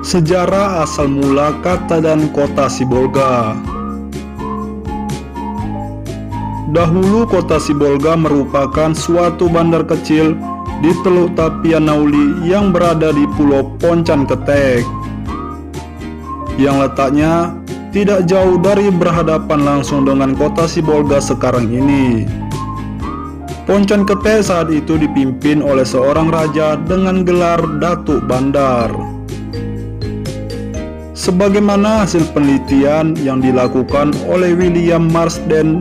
Sejarah asal mula kata dan kota Sibolga. Dahulu kota Sibolga merupakan suatu bandar kecil di Teluk Tapianauli yang berada di Pulau Poncan Ketek, yang letaknya tidak jauh dari berhadapan langsung dengan kota Sibolga sekarang ini. Poncan Ketek saat itu dipimpin oleh seorang raja dengan gelar Datuk Bandar. Sebagaimana hasil penelitian yang dilakukan oleh William Marsden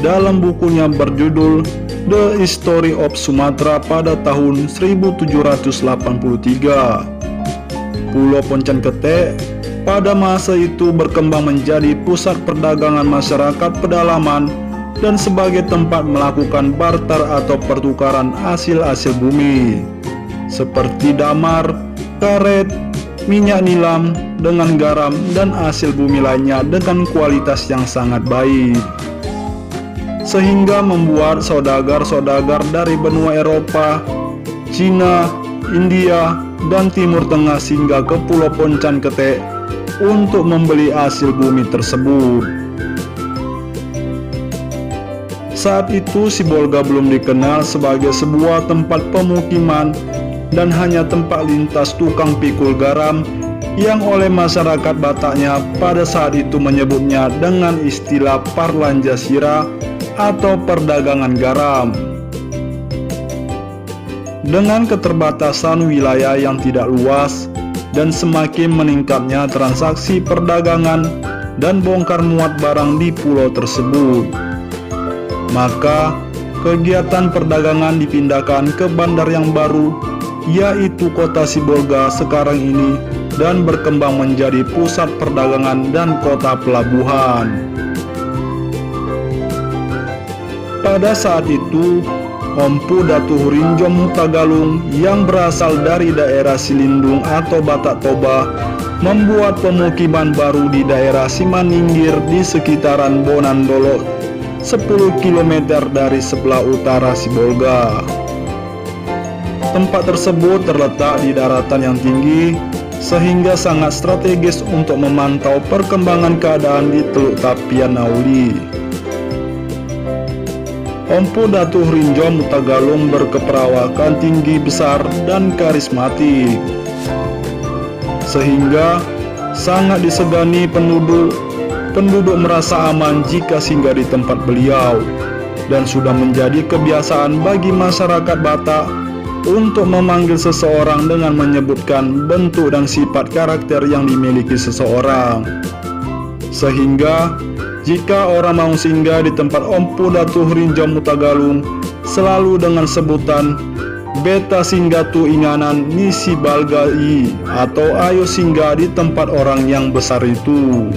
dalam bukunya berjudul The History of Sumatra pada tahun 1783, Pulau Poncan Ketek pada masa itu berkembang menjadi pusat perdagangan masyarakat pedalaman dan sebagai tempat melakukan barter atau pertukaran hasil-hasil bumi seperti damar, karet, minyak nilam dengan garam dan hasil bumi lainnya dengan kualitas yang sangat baik, sehingga membuat saudagar-saudagar dari benua Eropa, Cina, India, dan Timur Tengah singgah ke Pulau Poncan Ketek untuk membeli hasil bumi tersebut. Saat itu Sibolga belum dikenal sebagai sebuah tempat pemukiman dan hanya tempat lintas tukang pikul garam yang oleh masyarakat Bataknya pada saat itu menyebutnya dengan istilah Parlanjasira atau perdagangan garam. Dengan keterbatasan wilayah yang tidak luas dan semakin meningkatnya transaksi perdagangan dan bongkar muat barang di pulau tersebut, maka kegiatan perdagangan dipindahkan ke bandar yang baru, yaitu kota Sibolga sekarang ini, dan berkembang menjadi pusat perdagangan dan kota pelabuhan. Pada saat itu, Empu Datu Hurinjom Hutagalung yang berasal dari daerah Silindung atau Batak Toba membuat pemukiman baru di daerah Simaningir di sekitaran Bonandolo, 10 km dari sebelah utara Sibolga. Tempat tersebut terletak di daratan yang tinggi sehingga sangat strategis untuk memantau perkembangan keadaan di Teluk Tapianauli. Empu Datu Hurinjom Hutagalung berkeperawakan tinggi besar dan karismatik, sehingga sangat disegani penduduk merasa aman jika singgah di tempat beliau, dan sudah menjadi kebiasaan bagi masyarakat Batak untuk memanggil seseorang dengan menyebutkan bentuk dan sifat karakter yang dimiliki seseorang. Sehingga jika orang mau singgah di tempat Empu Datu Hurinjom Hutagalung selalu dengan sebutan Beta Singgatu Inganan Nisi Balgai atau ayo singgah di tempat orang yang besar itu.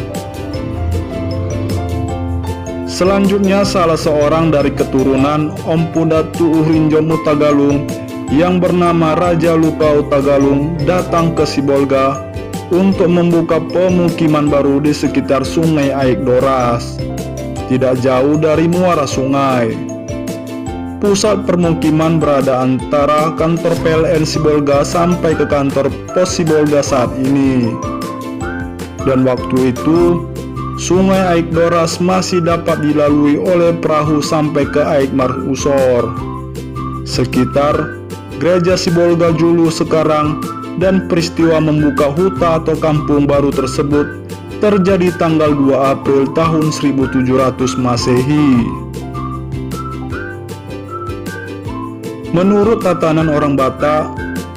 Selanjutnya salah seorang dari keturunan Empu Datu Hurinjom Hutagalung yang bernama Raja Luka Hutagalung datang ke Sibolga untuk membuka pemukiman baru di sekitar Sungai Aik Doras, tidak jauh dari muara sungai. Pusat permukiman berada antara kantor PLN Sibolga sampai ke kantor Pos Sibolga saat ini. Dan waktu itu Sungai Aik Doras masih dapat dilalui oleh perahu sampai ke Aik Marusor, sekitar Gereja Sibolga Julu sekarang, dan peristiwa membuka huta atau kampung baru tersebut terjadi tanggal 2 April tahun 1700 Masehi. Menurut tatanan orang Batak,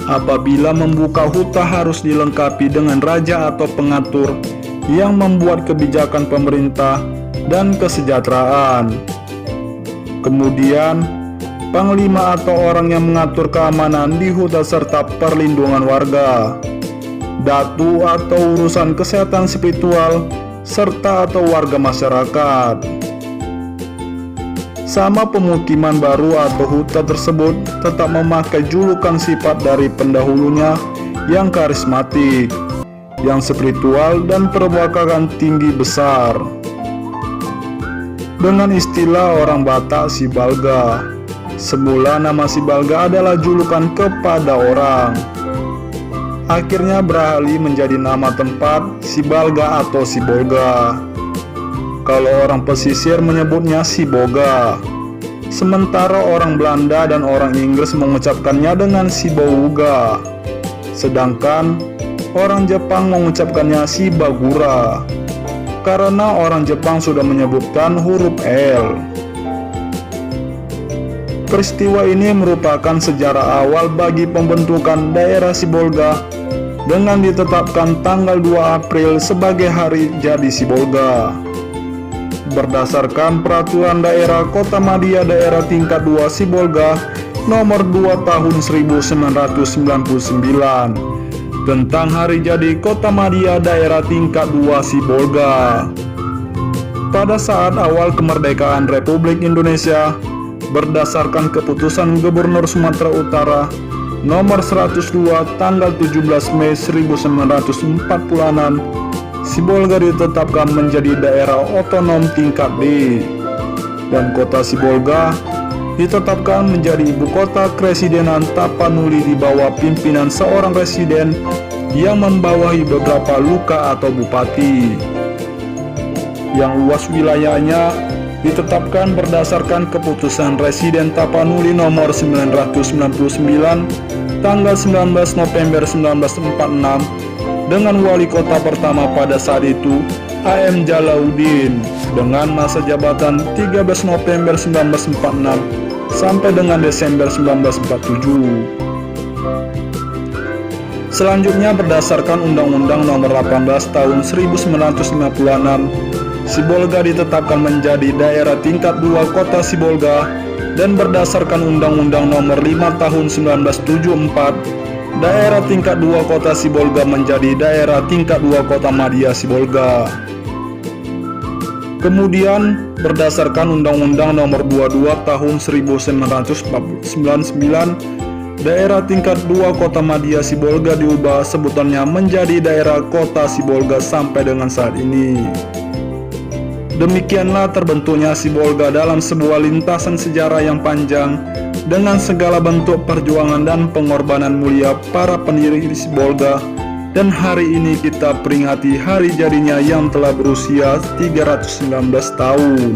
apabila membuka huta harus dilengkapi dengan raja atau pengatur yang membuat kebijakan pemerintah dan kesejahteraan. Kemudian, panglima atau orang yang mengatur keamanan di huta serta perlindungan warga, datu atau urusan kesehatan spiritual, serta atau warga masyarakat. Sama pemukiman baru atau huta tersebut tetap memakai julukan sifat dari pendahulunya yang karismatik, yang spiritual dan perwakilan tinggi besar. Dengan istilah orang Batak akhirnya beralih menjadi nama tempat Sibalga atau Sibolga. Kalau orang pesisir menyebutnya Siboga, sementara orang Belanda dan orang Inggris mengucapkannya dengan Sibouga, sedangkan orang Jepang mengucapkannya Sibagura, karena orang Jepang sudah menyebutkan huruf L. Peristiwa ini merupakan sejarah awal bagi pembentukan daerah Sibolga dengan ditetapkan tanggal 2 April sebagai hari jadi Sibolga. Berdasarkan Peraturan Daerah Kota Madia Daerah Tingkat 2 Sibolga Nomor 2 Tahun 1999 tentang hari jadi Kota Madia Daerah Tingkat 2 Sibolga. Pada saat awal kemerdekaan Republik Indonesia, berdasarkan keputusan Gubernur Sumatera Utara Nomor 102 tanggal 17 Mei 1946, Sibolga ditetapkan menjadi daerah otonom tingkat D, dan kota Sibolga ditetapkan menjadi ibu kota Kresidenan Tapanuli di bawah pimpinan seorang residen yang membawahi beberapa luka atau bupati. Yang luas wilayahnya ditetapkan berdasarkan keputusan Residen Tapanuli nomor 999 tanggal 19 November 1946 dengan wali kota pertama pada saat itu A.M. Jalauddin dengan masa jabatan 13 November 1946 sampai dengan Desember 1947. Selanjutnya berdasarkan Undang-Undang Nomor 18 Tahun 1956, Sibolga ditetapkan menjadi daerah tingkat 2 kota Sibolga, dan berdasarkan Undang-Undang Nomor 5 Tahun 1974, daerah tingkat 2 kota Sibolga menjadi daerah tingkat 2 kota Madia Sibolga. Kemudian berdasarkan Undang-Undang Nomor 22 Tahun 1999, daerah tingkat 2 kota Madia Sibolga diubah sebutannya menjadi daerah kota Sibolga sampai dengan saat ini. Demikianlah terbentuknya Sibolga dalam sebuah lintasan sejarah yang panjang dengan segala bentuk perjuangan dan pengorbanan mulia para pendiri Sibolga, dan hari ini kita peringati hari jadinya yang telah berusia 319 tahun.